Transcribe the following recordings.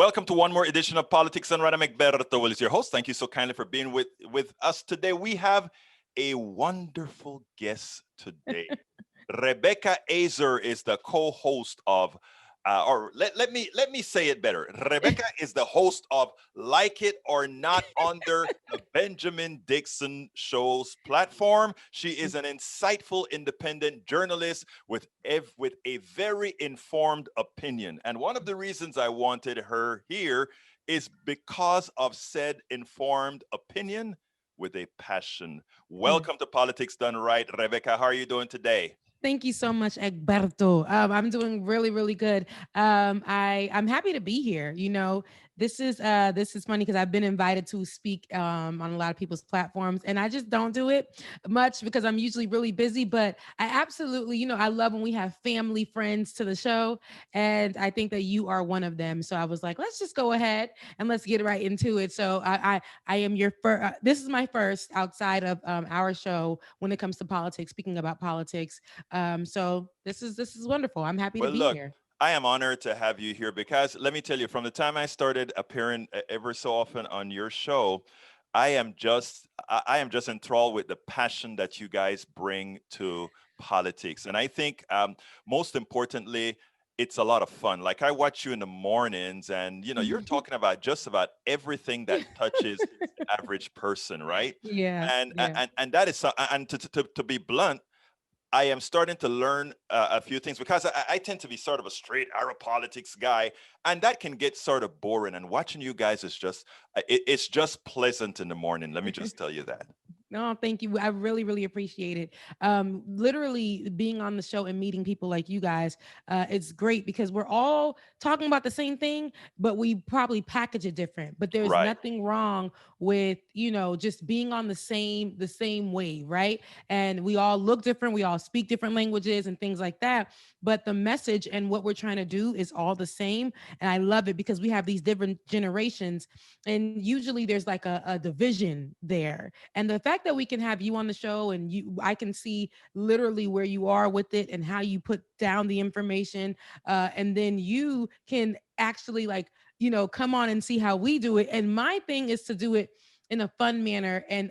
Welcome to one more edition of Politics and Radam Egberto is your host. Thank you so kindly for being with us today. We have a wonderful guest today. Rebecca Azor is the co-host of, or let me say it better. Rebecca is the host of Like It or Not under the Benjamin Dixon Show's platform. She is an insightful independent journalist with a very informed opinion. And one of the reasons I wanted her here is because of said informed opinion with a passion. Mm. Welcome to Politics Done Right, Rebecca. How are you doing today? Thank you so much, Egberto. I'm doing really, really good. I'm happy to be here. This is funny because I've been invited to speak on a lot of people's platforms, and I just don't do it much because I'm usually really busy. But I absolutely, I love when we have family friends to the show, and I think that you are one of them. So I was like, let's just go ahead and let's get right into it. So I am your first. This is my first outside of our show when it comes to politics. Speaking about politics. So this is wonderful. I'm happy to Well, be look, here. I am honored to have you here because let me tell you, from the time I started appearing ever so often on your show, I am just enthralled with the passion that you guys bring to politics, and I think most importantly, it's a lot of fun. Like I watch you in the mornings, and you're talking about just about everything that touches the average person, right? Yeah, And yeah. and that is and to be blunt, I am starting to learn a few things because I tend to be sort of a straight arrow politics guy, and that can get sort of boring. And watching you guys is it's just pleasant in the morning. Let me just tell you that. No, thank you. I really, really appreciate it. Literally being on the show and meeting people like you guys, it's great because we're all talking about the same thing, but we probably package it different. But there's Right. nothing wrong with, just being on the same wave, right? And we all look different, we all speak different languages and things like that. But the message and what we're trying to do is all the same. And I love it because we have these different generations, and usually there's like a division there. And the fact that we can have you on the show and I can see literally where you are with it and how you put down the information, and then you can actually come on and see how we do it. And my thing is to do it in a fun manner, and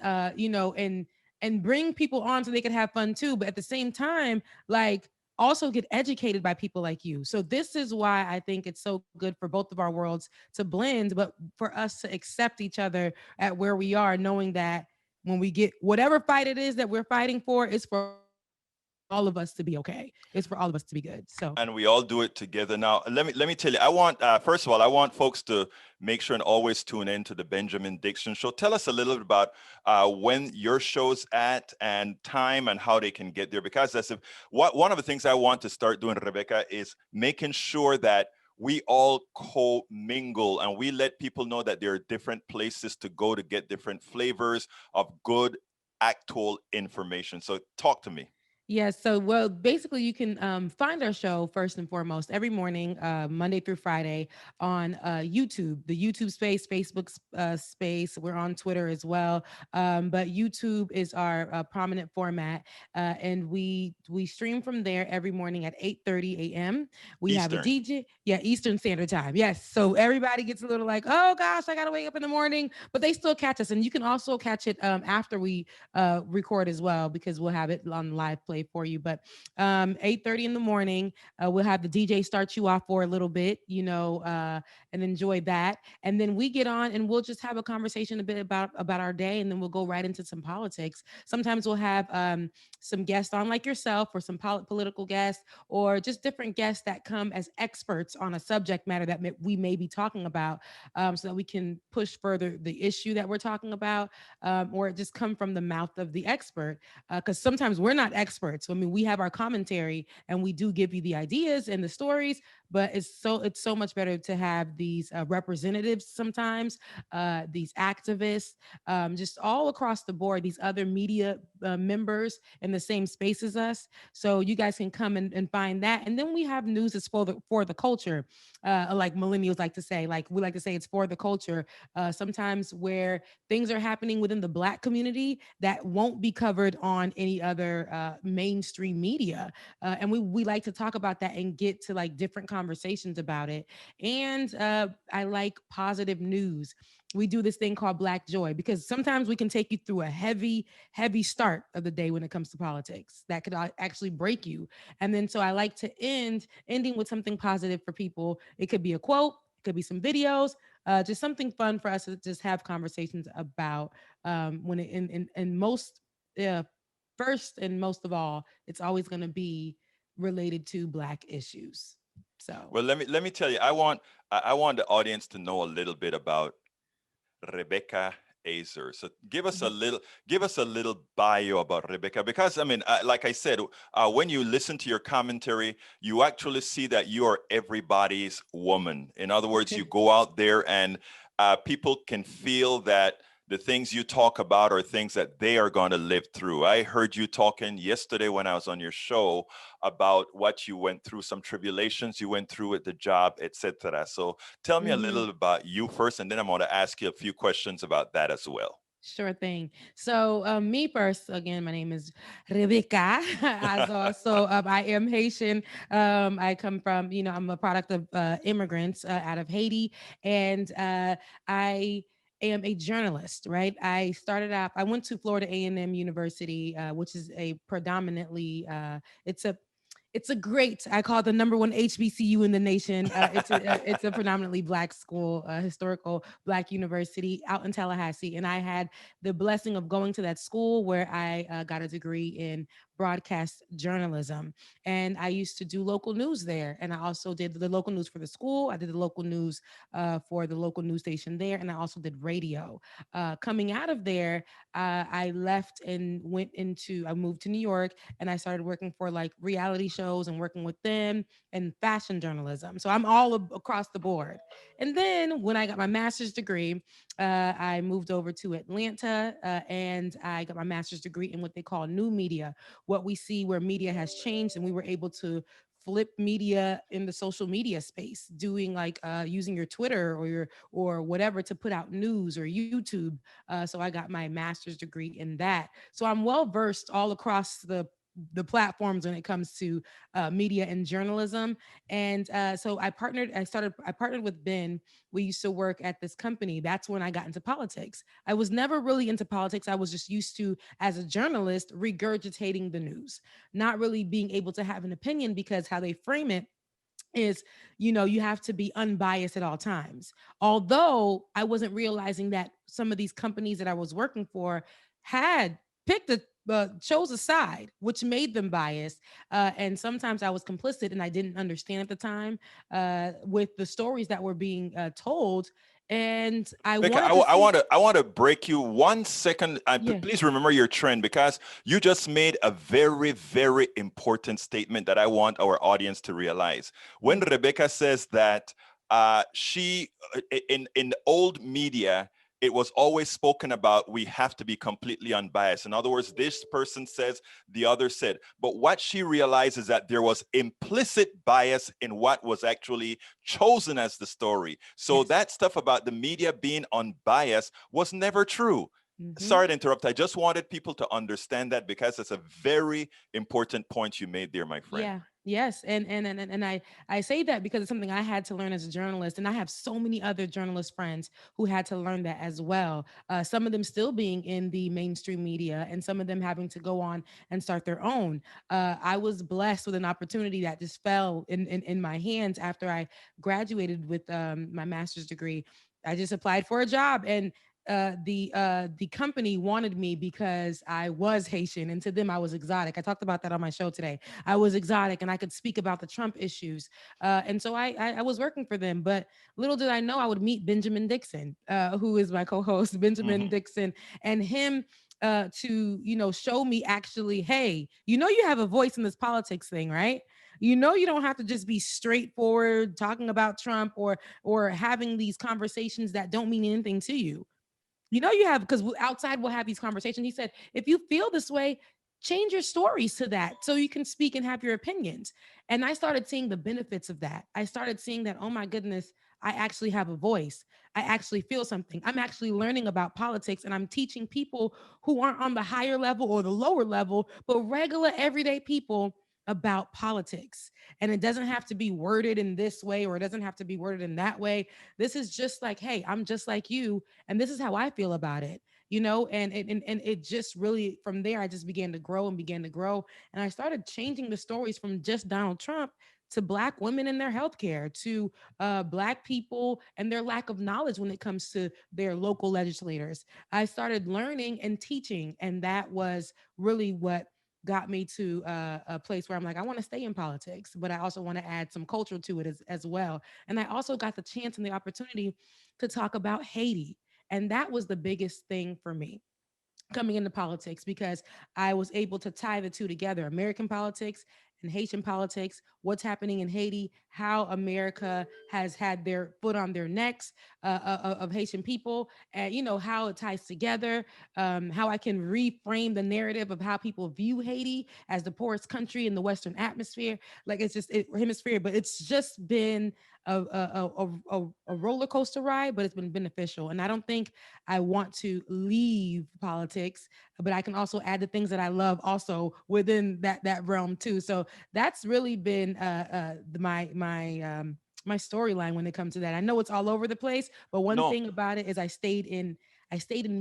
and bring people on so they can have fun too, but at the same time, like, also get educated by people like you. So this is why I think it's so good for both of our worlds to blend, but for us to accept each other at where we are, knowing that when we get whatever fight it is that we're fighting for, it's for all of us to be okay. It's for all of us to be good. So And we all do it together. Now, let me tell you, I want first of all, I want folks to make sure and always tune in to the Benjamin Dixon Show. Tell us a little bit about when your show's at and time and how they can get there. Because one of the things I want to start doing, Rebecca, is making sure that we all co-mingle and we let people know that there are different places to go to get different flavors of good actual information. So talk to me. yes. So, well, basically, you can find our show first and foremost every morning, Monday through Friday, on YouTube, the YouTube space, Facebook space. We're on Twitter as well, but YouTube is our prominent format, and we stream from there every morning at 8:30 a.m. We have a Eastern. DJ, yeah, Eastern Standard Time. Yes, so everybody gets a little like, oh gosh, I gotta wake up in the morning, but they still catch us, and you can also catch it after we record as well because we'll have it on live play for you. But 8:30 in the morning, we'll have the DJ start you off for a little bit, and enjoy that. And then we get on and we'll just have a conversation a bit about our day, and then we'll go right into some politics. Sometimes we'll have some guests on like yourself, or some political guests, or just different guests that come as experts on a subject matter that we may be talking about, so that we can push further the issue that we're talking about, or it just come from the mouth of the expert. Because sometimes we're not experts. I mean, we have our commentary and we do give you the ideas and the stories, but it's so much better to have these representatives sometimes, these activists, just all across the board, these other media members in the same space as us. So you guys can come and find that. And then we have news that's for the culture, like millennials like to say. Like we like to say, it's for the culture. Sometimes where things are happening within the Black community that won't be covered on any other mainstream media. And we like to talk about that and get to like different conversations about it. And I like positive news. We do this thing called Black Joy because sometimes we can take you through a heavy start of the day when it comes to politics that could actually break you. And then so I like to ending with something positive for people. It could be a quote, it could be some videos, just something fun for us to just have conversations about. When it in most uh, first and most of all, it's always going to be related to Black issues. So Well, let me tell you, I want the audience to know a little bit about Rebecca Azor. So mhm. give us a little bio about Rebecca, because I mean, like I said, when you listen to your commentary, you actually see that you are everybody's woman. In other words, you go out there and people can feel that the things you talk about are things that they are going to live through. I heard you talking yesterday when I was on your show about what you went through, some tribulations you went through at the job, etc. So tell me a Mhm. little about you first, and then I'm going to ask you a few questions about that as well. Sure thing. So, me first, again, my name is Rebecca Azor. So, I am Haitian. I come from, I'm a product of immigrants out of Haiti, and I am a journalist. Right. I started off. I went to Florida A&M University, which is a predominantly. It's a it's a great, I call it the number one HBCU in the nation. It's a predominantly Black school, historical Black university out in Tallahassee, and I had the blessing of going to that school where I got a degree in broadcast journalism. And I used to do local news there. And I also did the local news for the school. I did the local news for the local news station there. And I also did radio. Coming out of there, I left and I moved to New York and I started working for like reality shows and working with them and fashion journalism. So I'm all across the board. And then when I got my master's degree, I moved over to Atlanta and I got my master's degree in what they call new media, what we see where media has changed. And we were able to flip media in the social media space, doing like using your Twitter or whatever to put out news or YouTube. So I got my master's degree in that. So I'm well versed all across the platforms when it comes to media and journalism. And so I partnered with Ben. We used to work at this company. That's when I got into politics. I was never really into politics. I was just used to, as a journalist, regurgitating the news, not really being able to have an opinion because how they frame it is, you have to be unbiased at all times. Although I wasn't realizing that some of these companies that I was working for had picked a chose a side, which made them biased. And sometimes I was complicit and I didn't understand at the time with the stories that were being told. And I Becca, wanted to see, I want to break you 1 second. yeah, Please remember your trend, because you just made a very, very important statement that I want our audience to realize. When yeah, Rebecca says that she in old media, it was always spoken about, we have to be completely unbiased. In other words, this person says, the other said. But what she realized is that there was implicit bias in what was actually chosen as the story. So yes. that stuff about the media being unbiased was never true. Mm-hmm. Sorry to interrupt. I just wanted people to understand that, because it's a very important point you made there, my friend. Yeah. Yes. And I say that because it's something I had to learn as a journalist, and I have so many other journalist friends who had to learn that as well. Some of them still being in the mainstream media, and some of them having to go on and start their own. I was blessed with an opportunity that just fell in my hands after I graduated with my master's degree. I just applied for a job, and the company wanted me because I was Haitian, and to them I was exotic. I talked about that on my show today. I was exotic, and I could speak about the Trump issues, and so I was working for them. But little did I know I would meet Benjamin Dixon, who is my co-host, Benjamin Mhm. Dixon, and him to show me actually, hey, you have a voice in this politics thing, right? You don't have to just be straightforward talking about Trump or having these conversations that don't mean anything to you. You have, because outside we'll have these conversations. He said, if you feel this way, change your stories to that so you can speak and have your opinions. And I started seeing the benefits of that. I started seeing that, oh my goodness, I actually have a voice. I actually feel something. I'm actually learning about politics, and I'm teaching people who aren't on the higher level or the lower level, but regular everyday people about politics. And it doesn't have to be worded in this way, or it doesn't have to be worded in that way. This is just like, hey, I'm just like you, and this is how I feel about it. And it just really, from there, I just began to grow and began to grow. And I started changing the stories from just Donald Trump to Black women in their healthcare, to Black people and their lack of knowledge when it comes to their local legislators. I started learning and teaching, and that was really what got me to a place where I'm like, I want to stay in politics, but I also want to add some culture to it as well. And I also got the chance and the opportunity to talk about Haiti. And that was the biggest thing for me coming into politics, because I was able to tie the two together: American politics and Haitian politics, what's happening in Haiti, how America has had their foot on their necks of Haitian people, and how it ties together, how I can reframe the narrative of how people view Haiti as the poorest country in the Western atmosphere. Like, it's just hemisphere, but it's just been a roller coaster ride, but it's been beneficial. And I don't think I want to leave politics, but I can also add the things that I love also within that realm too. So that's really been my storyline when it comes to that. I know it's all over the place, but one No, thing about it is I stayed in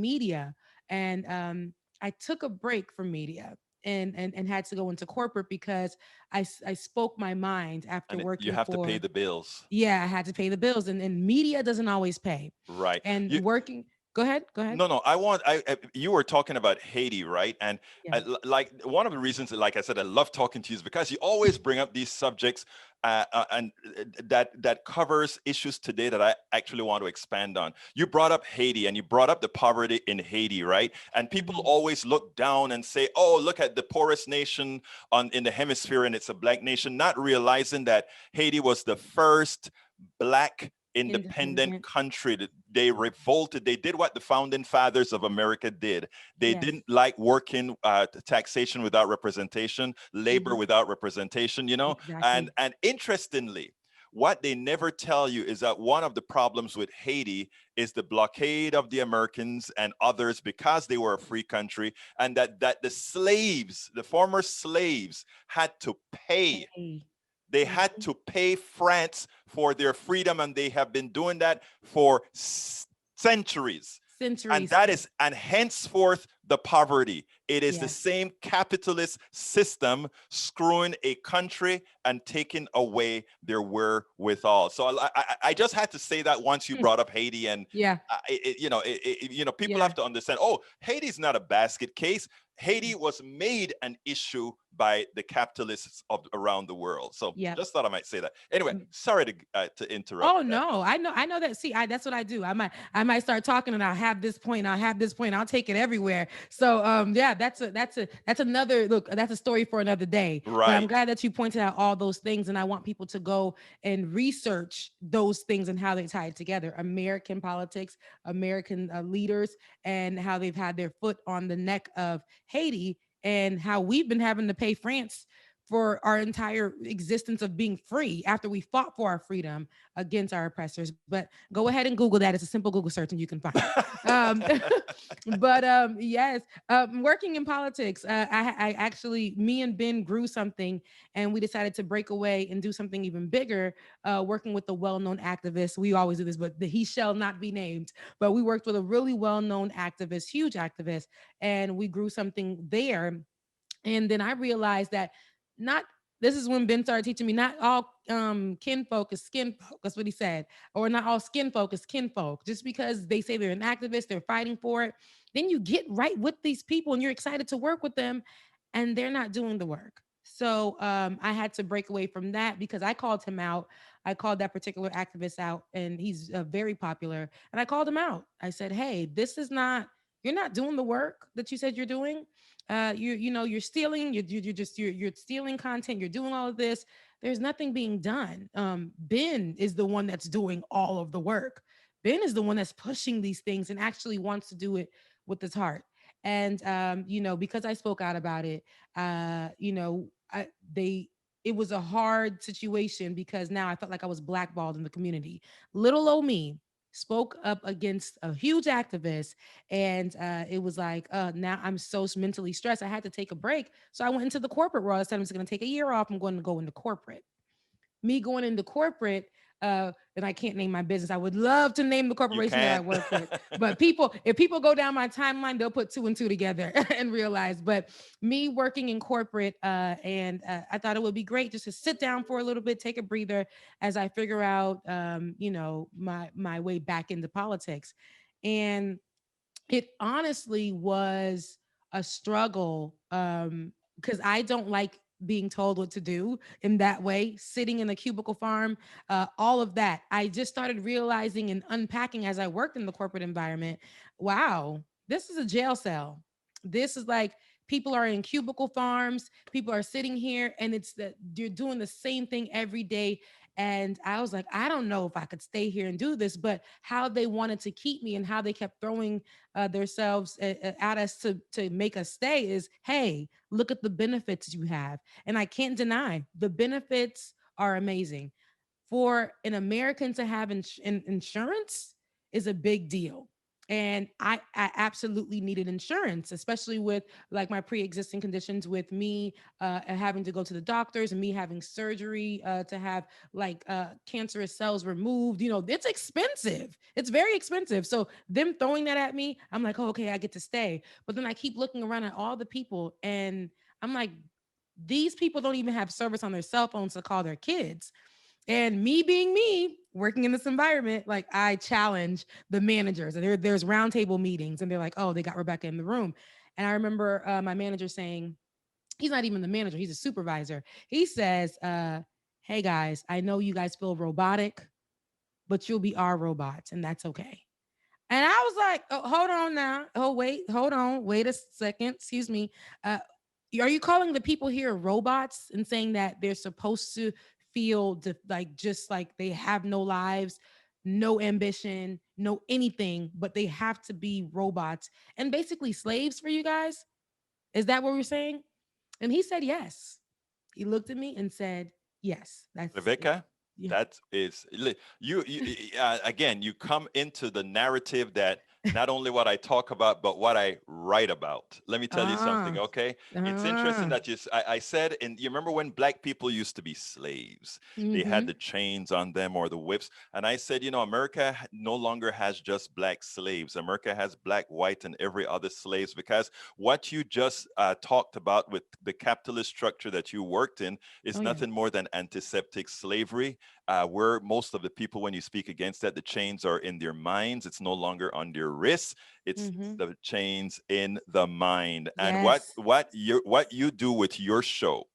media, and I took a break from media. And had to go into corporate because I spoke my mind after and you working have to pay for, the bills, yeah, I had to pay the bills, and media doesn't always pay. right? And You working, go ahead, go ahead. No, no. You were talking about Haiti, right? And Yeah. like one of the reasons, like I said, I love talking to you is because you always bring up these subjects, and that covers issues today that I actually want to expand on. You brought up Haiti, and you brought up the poverty in Haiti, right? And people Mhm. always look down and say, "Oh, look at the poorest nation on in the hemisphere, and it's a black nation," not realizing that Haiti was the first black independent Independent. country. That they revolted. They did what the founding fathers of America did. They Yes. didn't like working, taxation without representation, labor Mhm. without representation, Exactly. and interestingly, what they never tell you is that one of the problems with Haiti is the blockade of the Americans and others, because they were a free country, and that the slaves, the former slaves, had to pay. Pay. They had Mhm. to pay France for their freedom, and they have been doing that for centuries. And Centuries. that is, and henceforth, the poverty. It is the Yes. same capitalist system screwing a country and taking away their wherewithal. So I just had to say that once you brought up Haiti, and Yeah. people Yeah. have to understand. Oh, Haiti's not a basket case. Haiti Mm-mm. was made an issue by the capitalists of around the world. So Yep. just thought I might say that. Anyway, sorry to interrupt Oh that. no, I know that. See, that's what I do. I might start talking, and I'll have this point, I'll have this point, I'll take it everywhere. So yeah, that's another look. That's a story for another day. But I'm Right. glad that you pointed out all those things, and I want people to go and research those things and how they tie together. American politics, American leaders, and how they've had their foot on the neck of Haiti, and how we've been having to pay France for our entire existence of being free after we fought for our freedom against our oppressors. But go ahead and Google that. It's a simple Google search and you can find it. Um, but yes, working in politics, I actually, me and Ben grew something, and we decided to break away and do something even bigger, working with a well-known activist. We always do this, but he shall not be named. But we worked with a really well-known activist, huge activist, and we grew something there. And then I realized that not this is when Ben started teaching me not all kin folk is skin folk. That's what he said. Or not all skin folk is kin folk. Just because they say they're an activist, they're fighting for it. Then you get right with these people and you're excited to work with them, and they're not doing the work. So I had to break away from that because I called him out. I called that particular activist out, and he's very popular. And I called him out. I said, "Hey, this is not. You're not doing the work that you said you're doing. You're stealing. You're stealing content. You're doing all of this. There's nothing being done. Ben is the one that's doing all of the work. Ben is the one that's pushing these things and actually wants to do it with his heart. And because I spoke out about it, they it was a hard situation because now I felt like I was blackballed in the community. Little old me spoke up against a huge activist, and it was like, now I'm so mentally stressed. I had to take a break, so I went into the corporate world. I said I'm just going to take a year off. I'm going to go into corporate. Me going into corporate, and I can't name my business. I would love to name the You corporation that I can't. work with, but people, if people go down my timeline, they'll put two and two together and realize. But me working in corporate, and I thought it would be great just to sit down for a little bit, take a breather as I figure out, my way back into politics, and it honestly was a struggle, because I don't like being told what to do in that way, sitting in a cubicle farm, all of that. I just started realizing and unpacking as I worked in the corporate environment. Wow, this is a jail cell. This is like people are in cubicle farms, people are sitting here, and it's that you're doing the same thing every day. And I was like, I don't know if I could stay here and do this, but how they wanted to keep me and how they kept throwing themselves at us to make us stay is, hey, look at the benefits you have. And I can't deny the benefits are amazing. For an American to have insurance is a big deal. And I absolutely needed insurance, especially with like my pre-existing conditions, with me having to go to the doctors and me having surgery to have like cancerous cells removed. It's expensive. It's very expensive. So them throwing that at me, I'm like, oh, okay, I get to stay. But then I keep looking around at all the people, and I'm like, these people don't even have service on their cell phones to call their kids. And me being me, working in this environment, like I challenge the managers. And there's roundtable meetings, and they're like, "Oh, they got Rebecca in the room." And I remember my manager saying, he's not even the manager; he's a supervisor. He says, "Hey guys, I know you guys feel robotic, but you'll be our robots, and that's okay." And I was like, oh, hold on now. Oh, wait, hold on. Wait a second. Excuse me. Uh, are you calling the people here robots and saying that they're supposed to feel like just like they have no lives, no ambition, no anything, but they have to be robots and basically slaves for you guys? Is that what we're saying? And he said, yes. He looked at me and said, yes, that's it. Rebecca, Yeah. that is again. You come into the narrative that not only what I talk about, but what I write about. Let me tell you something, Ah, okay? It's interesting ah. that I said, and you remember when black people used to be slaves? They had Mm-hmm. the chains on them or the whips, and I said, America no longer has just black slaves. America has black, white, and every other slaves because what you just talked about with the capitalist structure that you worked in is Oh yeah. nothing more than antiseptic slavery, where most of the people, when you speak against that, the chains are in their minds. It's no longer on their wrists. It's Mm-hmm. the chains in the mind. And what Yes. what you what you do with your show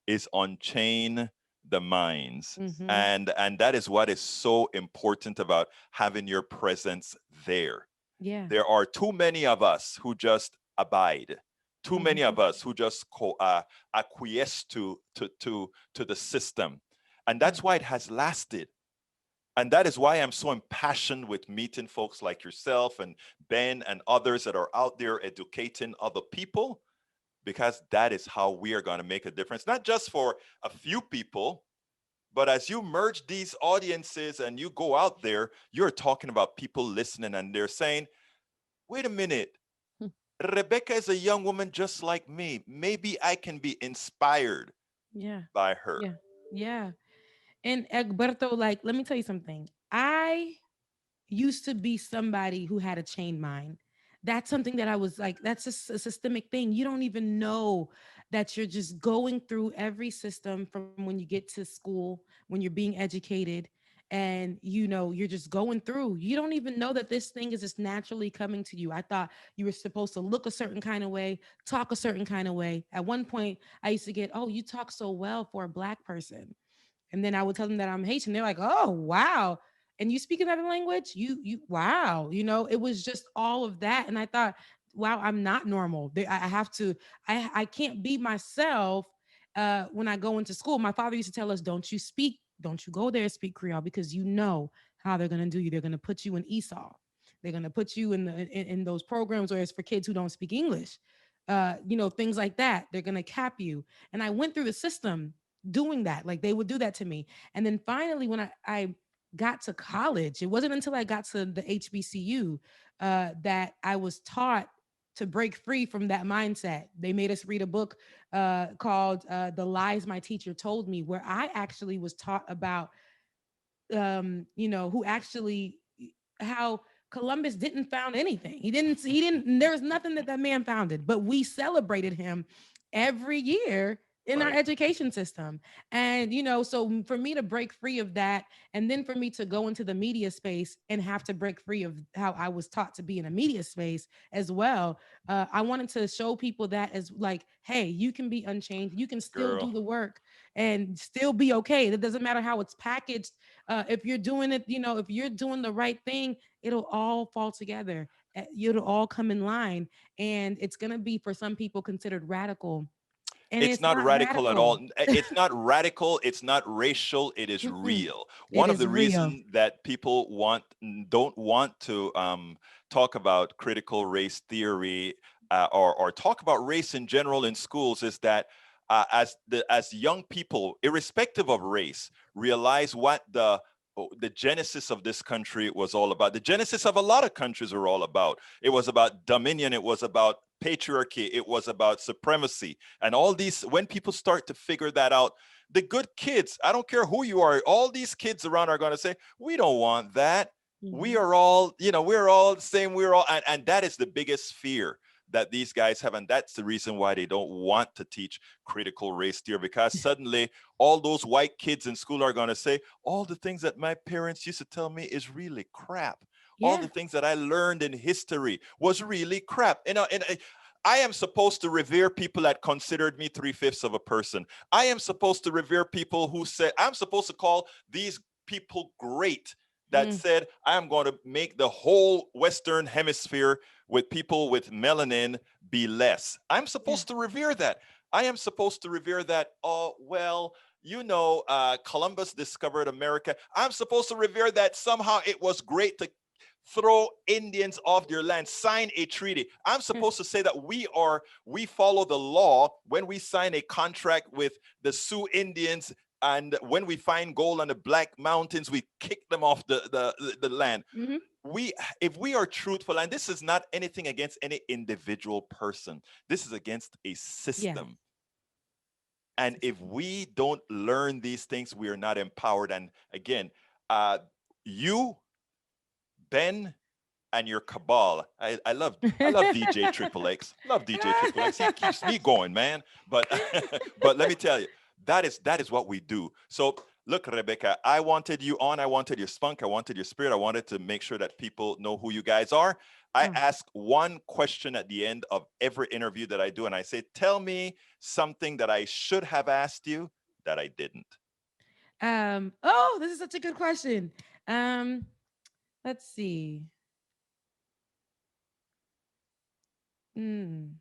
is unchain the minds. Mm-hmm. And that is what is so important about having your presence there. Yeah. There are too many of us who just abide, too many Mm-hmm. of us who just acquiesce to the system, and Yeah. that's why it has lasted. And that is why I'm so impassioned with meeting folks like yourself and Ben and others that are out there educating other people, because that is how we are going to make a difference, not just for a few people, but as you merge these audiences and you go out there, you're talking about people listening and they're saying, wait a minute, Rebecca is a young woman just like me. Maybe I can be inspired Yeah. by her. Yeah. Yeah. And Egberto, like, let me tell you something. I used to be somebody who had a chained mind. That's something that I was like, that's just a systemic thing. You don't even know that you're just going through every system from when you get to school, when you're being educated, and you're just going through. You don't even know that this thing is just naturally coming to you. I thought you were supposed to look a certain kind of way, talk a certain kind of way. At one point, I used to get, oh, you talk so well for a black person. And then I would tell them that I'm Haitian. They're like, "Oh, wow. And you speak another language? You wow." It was just all of that. And I thought, wow, I'm not normal. I have to, I can't be myself when I go into school. My father used to tell us, don't you go there and speak Creole because you know how they're gonna do you. They're gonna put you in Esau. They're gonna put you in those programs where it's for kids who don't speak English. Things like that. They're gonna cap you. And I went through the system doing that. Like they would do that to me. And then finally, when I got to college, it wasn't until I got to the HBCU that I was taught to break free from that mindset. They made us read a book called The Lies My Teacher Told Me, where I actually was taught about who actually how Columbus didn't found anything. He didn't there was nothing that that man founded, but we celebrated him every year in our Right. education system. And so for me to break free of that, and then for me to go into the media space and have to break free of how I was taught to be in a media space as well, I wanted to show people that as like, hey, you can be unchanged, you can still do Girl. the work and still be okay. It doesn't matter how it's packaged. If you're doing it, if you're doing the right thing, it'll all fall together. It'll all come in line. And it's going to be for some people considered radical. And It's it's not not radical at all. radical. It's not radical. It's not racial. It is Mm-mm. real. It One of is the real. reasons that people don't want to talk about critical race theory or talk about race in general in schools is that as young people, irrespective of race, realize what the genesis of this country was all about. The genesis of a lot of countries are all about. It was about dominion. It was about patriarchy. It was about supremacy. And all these, when people start to figure that out, the good kids, I don't care who you are, all these kids around are going to say, we don't want that. We Hmm. are all, we're all the same. We're all, and that is the biggest fear that these guys have. And that's the reason why they don't want to teach critical race theory, because suddenly all those white kids in school are going to say, all the things that my parents used to tell me is really crap. All the Yeah. things that I learned in history was really crap. And I am supposed to revere people that considered me three-fifths of a person. I am supposed to revere people who said, I'm supposed to call these people great that Mm, said, I'm going to make the whole Western hemisphere with people with melanin be less. I'm yeah. supposed to revere that. I am supposed to revere that. Oh, well, Columbus discovered America. I'm supposed to revere that somehow it was great to throw Indians off their land, sign a treaty. I'm supposed to say that we follow the law when we sign a contract with the Sioux Indians, and when we find gold on the Black Mountains, we kick them off the land. Hmm. We If we are truthful, and this is not anything against any individual person, this is against a Yeah. system. And if we don't learn these things, we are not empowered. And again, uh, you, Ben, and your cabal. I love DJ Triple X. Love DJ Triple X. He keeps me going, man. But but let me tell you, that is what we do. So look, Rebecca, I wanted you on. I wanted your spunk. I wanted your spirit. I wanted to make sure that people know who you guys are. I Oh. ask one question at the end of every interview that I do, and I say, tell me something that I should have asked you that I didn't. Oh, this is such a good question. Um, let's see. Mm.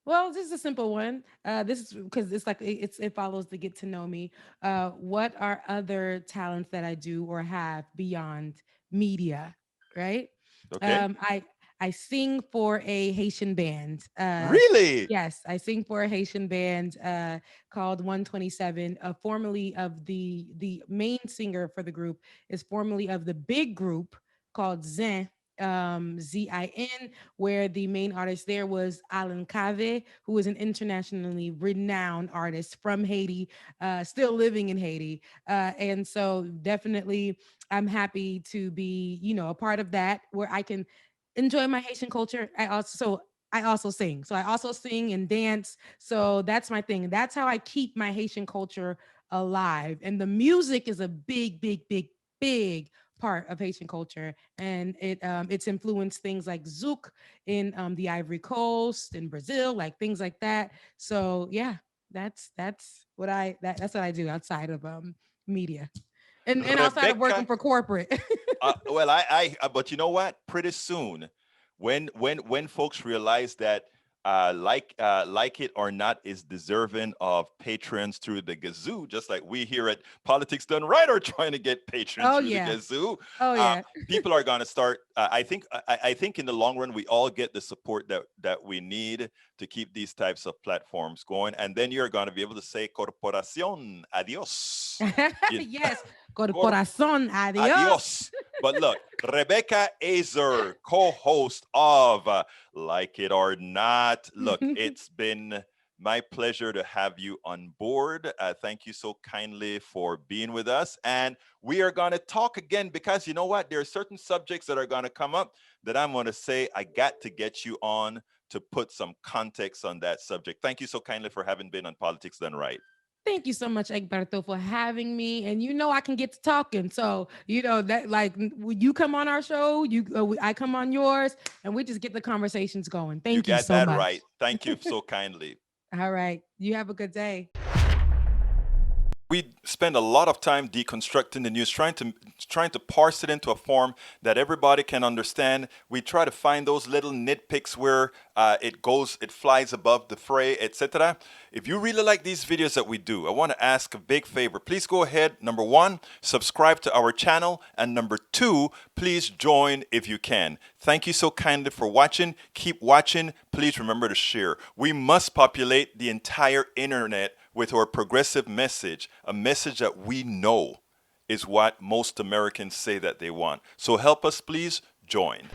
Well, this is a simple one. This is because it's like it follows the get to know me. What are other talents that I do or have beyond media? Right. Okay. I sing for a Haitian band. Really? Yes, I sing for a Haitian band called 127. Formerly of the main singer for the group is formerly of the big group called Zin. Zin, where the main artist there was Alan Cave, who is an internationally renowned artist from Haiti, still living in Haiti. And so definitely I'm happy to be, a part of that where I can enjoy my Haitian culture. I also sing. So I also sing and dance. So that's my thing. That's how I keep my Haitian culture alive. And the music is a big, big, big, big part of Haitian culture, and it's influenced things like zouk in the Ivory Coast in Brazil, like things like that. So yeah, that's what I do outside of media, and outside of working Rebecca. for corporate. But you know what? Pretty soon, when folks realize that like it or not, is deserving of patrons through the Gazoo, just like we here at Politics Done Right are trying to get patrons Oh through the yeah. Gazoo. Oh Uh, yeah. People are going to start. I think in the long run, we all get the support that we need to keep these types of platforms going, and then you're going to be able to say "Corporación, adios." You, Yes. Corazón, adios. Adios. But look, Rebecca Azor, co-host of Like It or Not. Look, it's been my pleasure to have you on board. Thank you so kindly for being with us. And we are going to talk again because you know what? There are certain subjects that are going to come up that I'm going to say I got to get you on to put some context on that subject. Thank you so kindly for having been on Politics Done Right. Thank you so much, Egberto, for having me. And you know I can get to talking, so you know that like when you come on our show, I come on yours, and we just get the conversations going. You Thank you got so that much. right. Thank you so kindly. All right, you have a good day. We spend a lot of time deconstructing the news, trying to parse it into a form that everybody can understand. We try to find those little nitpicks where it flies above the fray, etc. If you really like these videos that we do, I want to ask a big favor. Please go ahead. Number one, subscribe to our channel, and number two, please join if you can. Thank you so kindly for watching. Keep watching. Please remember to share. We must populate the entire internet with our progressive message, a message that we know is what most Americans say that they want. So help us, please join.